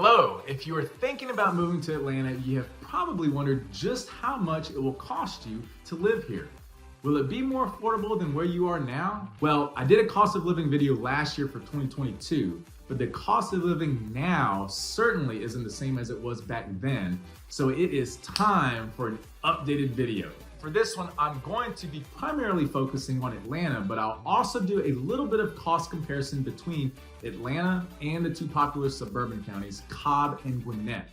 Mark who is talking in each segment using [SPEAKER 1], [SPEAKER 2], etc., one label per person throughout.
[SPEAKER 1] Hello, if you are thinking about moving to Atlanta, you have probably wondered just how much it will cost you to live here. Will it be more affordable than where you are now? Well, I did a cost of living video last year for 2022, but the cost of living now certainly isn't the same as it was back then, so it is time for an updated video. For this one, I'm going to be primarily focusing on Atlanta, but I'll also do a little bit of cost comparison between Atlanta and the two popular suburban counties, Cobb and Gwinnett.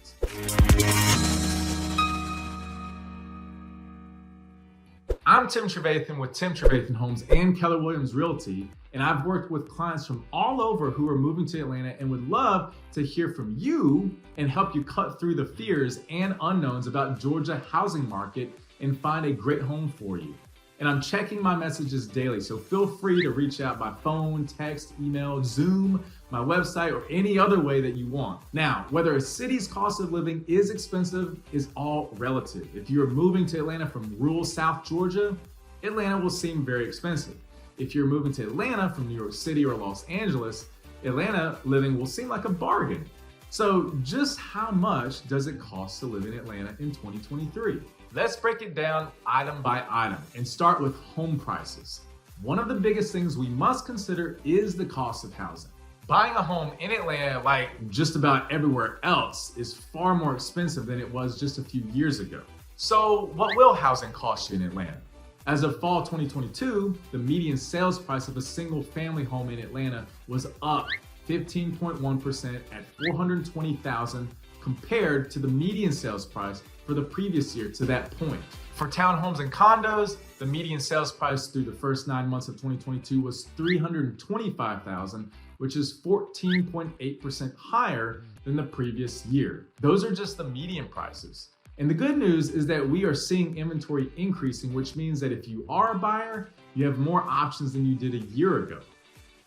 [SPEAKER 1] I'm Tim Trevathan with Tim Trevathan Homes and Keller Williams Realty, and I've worked with clients from all over who are moving to Atlanta and would love to hear from you and help you cut through the fears and unknowns about Georgia housing market and find a great home for you. And I'm checking my messages daily, so feel free to reach out by phone, text, email, Zoom, my website, or any other way that you want. Now, whether a city's cost of living is expensive is all relative. If you're moving to Atlanta from rural South Georgia, Atlanta will seem very expensive. If you're moving to Atlanta from New York City or Los Angeles, Atlanta living will seem like a bargain. So just how much does it cost to live in Atlanta in 2023? Let's break it down item by item and start with home prices. One of the biggest things we must consider is the cost of housing. Buying a home in Atlanta, like just about everywhere else, is far more expensive than it was just a few years ago. So what will housing cost you in Atlanta? As of fall 2022, the median sales price of a single family home in Atlanta was up 15.1% at $420,000 compared to the median sales price for the previous year to that point. For townhomes and condos, the median sales price through the first 9 months of 2022 was $325,000, which is 14.8% higher than the previous year. Those are just the median prices. And the good news is that we are seeing inventory increasing, which means that if you are a buyer, you have more options than you did a year ago.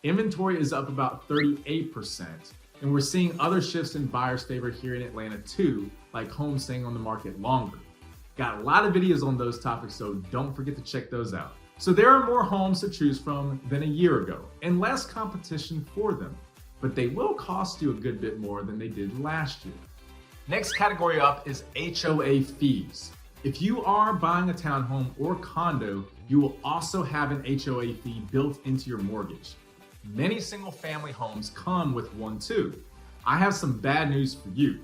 [SPEAKER 1] Inventory is up about 38%, and we're seeing other shifts in buyers' favor here in Atlanta too, like homes staying on the market longer. Got a lot of videos on those topics, so don't forget to check those out. So there are more homes to choose from than a year ago, and less competition for them, but they will cost you a good bit more than they did last year. Next category up is HOA fees. If you are buying a townhome or condo, you will also have an HOA fee built into your mortgage. Many single-family homes come with one too. I have some bad news for you.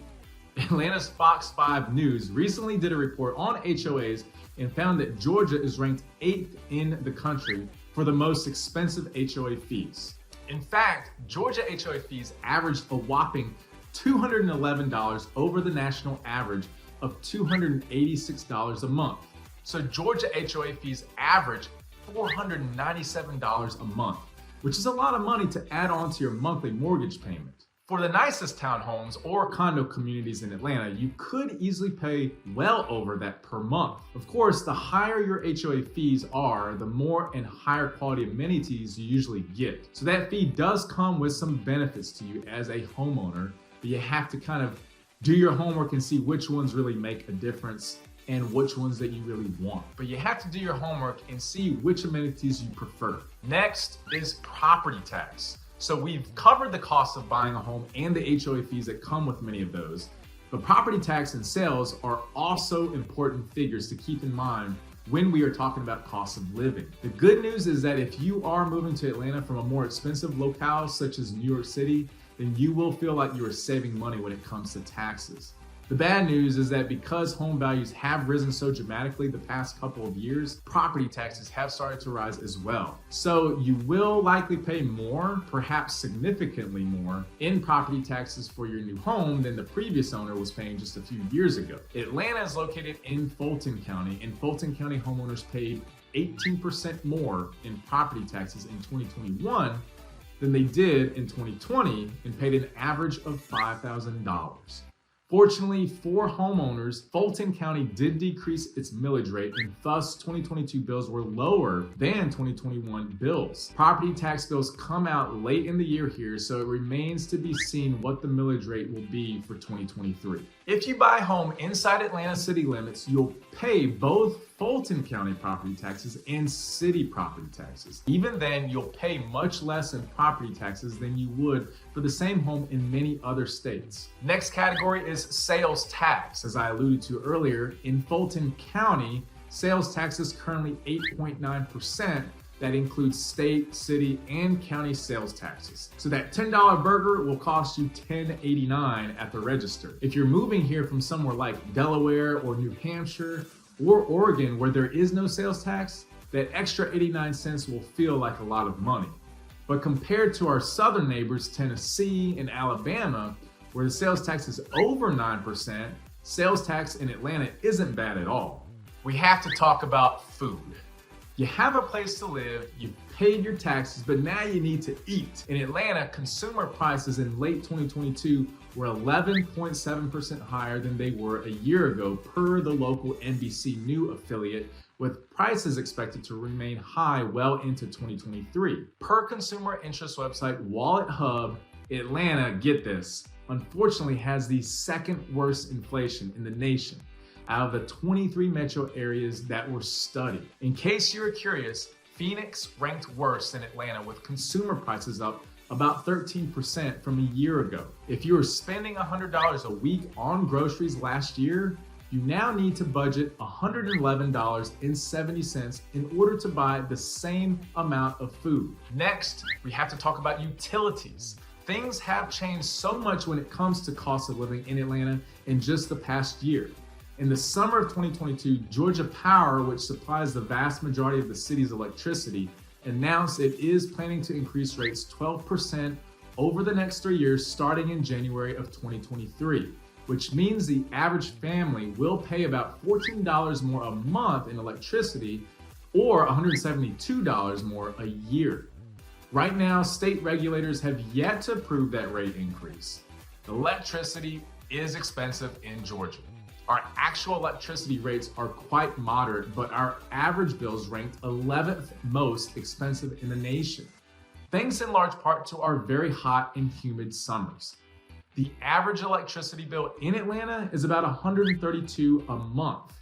[SPEAKER 1] Atlanta's Fox 5 News recently did a report on HOAs and found that Georgia is ranked 8th in the country for the most expensive HOA fees. In fact, Georgia HOA fees averaged a whopping $211 over the national average of $286 a month. So Georgia HOA fees average $497 a month, which is a lot of money to add on to your monthly mortgage payment. For the nicest townhomes or condo communities in Atlanta, you could easily pay well over that per month. Of course, the higher your HOA fees are, the more and higher quality amenities you usually get. So that fee does come with some benefits to you as a homeowner, but you have to kind of do your homework and see which ones really make a difference and which ones that you really want. But you have to do your homework and see which amenities you prefer. Next is property tax. So we've covered the cost of buying a home and the HOA fees that come with many of those, but property tax and sales are also important figures to keep in mind when we are talking about cost of living. The good news is that if you are moving to Atlanta from a more expensive locale such as New York City, then you will feel like you are saving money when it comes to taxes. The bad news is that because home values have risen so dramatically the past couple of years, property taxes have started to rise as well. So you will likely pay more, perhaps significantly more, in property taxes for your new home than the previous owner was paying just a few years ago. Atlanta is located in Fulton County, and Fulton County homeowners paid 18% more in property taxes in 2021 than they did in 2020 and paid an average of $5,000. Fortunately for homeowners, Fulton County did decrease its millage rate, and thus 2022 bills were lower than 2021 bills. Property tax bills come out late in the year here, so it remains to be seen what the millage rate will be for 2023. If you buy a home inside Atlanta city limits, you'll pay both Fulton County property taxes and city property taxes. Even then, you'll pay much less in property taxes than you would for the same home in many other states. Next category is sales tax. As I alluded to earlier, in Fulton County, sales tax is currently 8.9%. That includes state, city, and county sales taxes. So that $10 burger will cost you $10.89 at the register. If you're moving here from somewhere like Delaware or New Hampshire or Oregon where there is no sales tax, that extra 89 cents will feel like a lot of money. But compared to our southern neighbors, Tennessee and Alabama, where the sales tax is over 9%, sales tax in Atlanta isn't bad at all. We have to talk about food. You have a place to live, you've paid your taxes, but now you need to eat. In Atlanta, consumer prices in late 2022 were 11.7% higher than they were a year ago per the local NBC News affiliate, with prices expected to remain high well into 2023. Per consumer interest website Wallet Hub, Atlanta, get this, unfortunately has the second worst inflation in the nation out of the 23 metro areas that were studied. In case you were curious, Phoenix ranked worse than Atlanta with consumer prices up about 13% from a year ago. If you were spending $100 a week on groceries last year, you now need to budget $111.70 in order to buy the same amount of food. Next, we have to talk about utilities. Things have changed so much when it comes to cost of living in Atlanta in just the past year. In the summer of 2022, Georgia Power, which supplies the vast majority of the city's electricity, announced it is planning to increase rates 12% over the next 3 years starting in January of 2023, which means the average family will pay about $14 more a month in electricity or $172 more a year. Right now, state regulators have yet to approve that rate increase. Electricity is expensive in Georgia. Our actual electricity rates are quite moderate, but our average bills ranked 11th most expensive in the nation, thanks in large part to our very hot and humid summers. The average electricity bill in Atlanta is about $132 a month.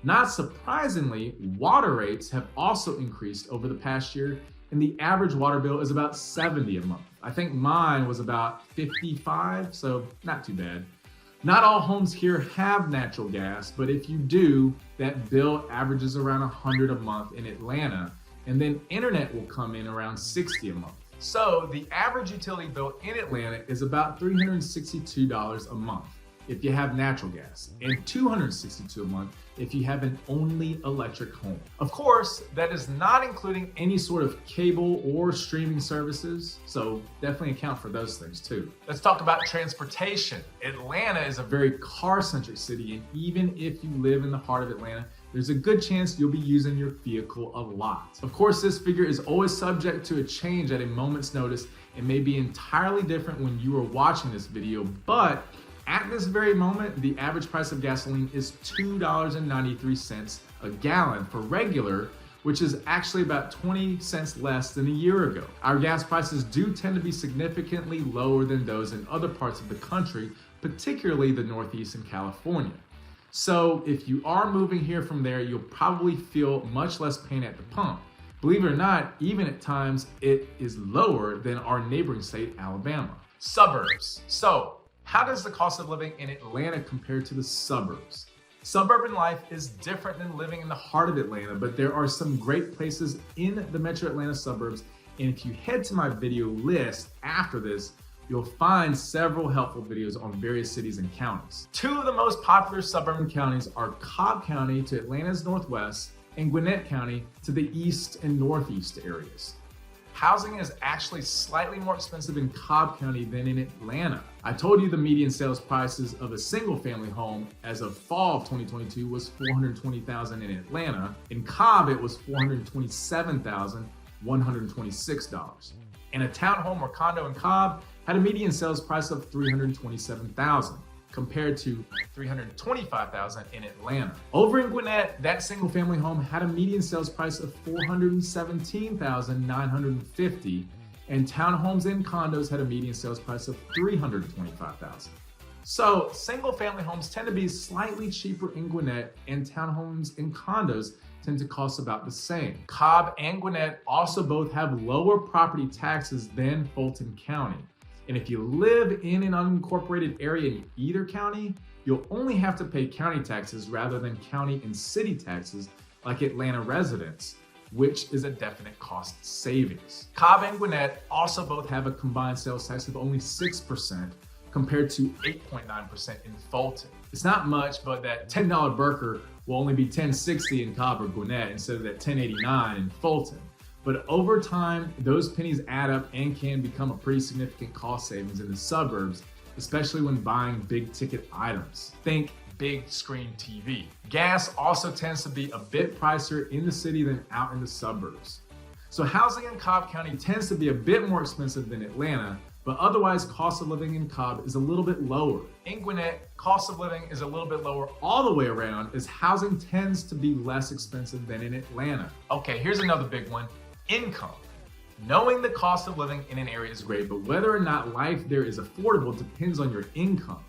[SPEAKER 1] Not surprisingly, water rates have also increased over the past year, and the average water bill is about $70 a month. I think mine was about $55, so not too bad. Not all homes here have natural gas, but if you do, that bill averages around $100 a month in Atlanta, and then internet will come in around $60 a month. So the average utility bill in Atlanta is about $362 a month if you have natural gas, and $262 a month if you have an only electric home. Of course, that is not including any sort of cable or streaming services, so definitely account for those things too. Let's talk about transportation. Atlanta is a very car-centric city, and even if you live in the heart of Atlanta, there's a good chance you'll be using your vehicle a lot. Of course, this figure is always subject to a change at a moment's notice and may be entirely different when you are watching this video, but at this very moment, the average price of gasoline is $2.93 a gallon for regular, which is actually about 20 cents less than a year ago. Our gas prices do tend to be significantly lower than those in other parts of the country, particularly the Northeast and California. So if you are moving here from there, you'll probably feel much less pain at the pump. Believe it or not, even at times, it is lower than our neighboring state, Alabama. Suburbs. So, how does the cost of living in Atlanta compare to the suburbs? Suburban life is different than living in the heart of Atlanta, but there are some great places in the metro Atlanta suburbs, and if you head to my video list after this, you'll find several helpful videos on various cities and counties. Two of the most popular suburban counties are Cobb County to Atlanta's northwest and Gwinnett County to the east and northeast areas. Housing is actually slightly more expensive in Cobb County than in Atlanta. I told you the median sales prices of a single family home as of fall of 2022 was $420,000 in Atlanta. In Cobb, it was $427,126. And a townhome or condo in Cobb had a median sales price of $327,000 compared to $325,000 in Atlanta. Over in Gwinnett, that single family home had a median sales price of $417,950, and townhomes and condos had a median sales price of $325,000. So single family homes tend to be slightly cheaper in Gwinnett, and townhomes and condos tend to cost about the same. Cobb and Gwinnett also both have lower property taxes than Fulton County. And if you live in an unincorporated area in either county, you'll only have to pay county taxes rather than county and city taxes like Atlanta residents, which is a definite cost savings. Cobb and Gwinnett also both have a combined sales tax of only 6% compared to 8.9% in Fulton. It's not much, but that $10 burger will only be $10.60 in Cobb or Gwinnett instead of that $10.89 in Fulton. But over time, those pennies add up and can become a pretty significant cost savings in the suburbs, especially when buying big ticket items. Think big screen TV. Gas also tends to be a bit pricier in the city than out in the suburbs. So housing in Cobb County tends to be a bit more expensive than Atlanta, but otherwise cost of living in Cobb is a little bit lower. In Gwinnett, cost of living is a little bit lower all the way around, as housing tends to be less expensive than in Atlanta. Okay, here's another big one, income. Knowing the cost of living in an area is great, but whether or not life there is affordable depends on your income.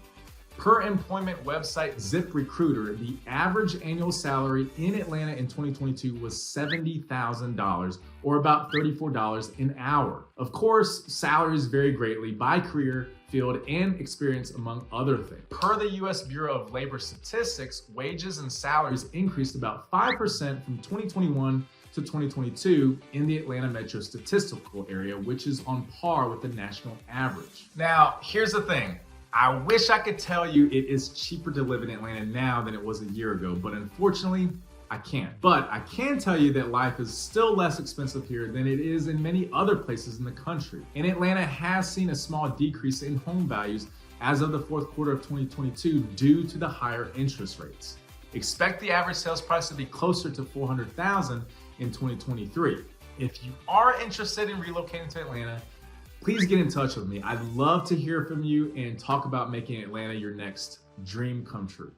[SPEAKER 1] Per employment website ZipRecruiter, the average annual salary in Atlanta in 2022 was $70,000, or about $34 an hour. Of course, salaries vary greatly by career, field, and experience, among other things. Per the U.S. Bureau of Labor Statistics, wages and salaries increased about 5% from 2021 to 2022 in the Atlanta metro statistical area, which is on par with the national average. Now, here's the thing. I wish I could tell you it is cheaper to live in Atlanta now than it was a year ago, but unfortunately, I can't. But I can tell you that life is still less expensive here than it is in many other places in the country. And Atlanta has seen a small decrease in home values as of the fourth quarter of 2022 due to the higher interest rates. Expect the average sales price to be closer to $400,000 in 2023. If you are interested in relocating to Atlanta, please get in touch with me. I'd love to hear from you and talk about making Atlanta your next dream come true.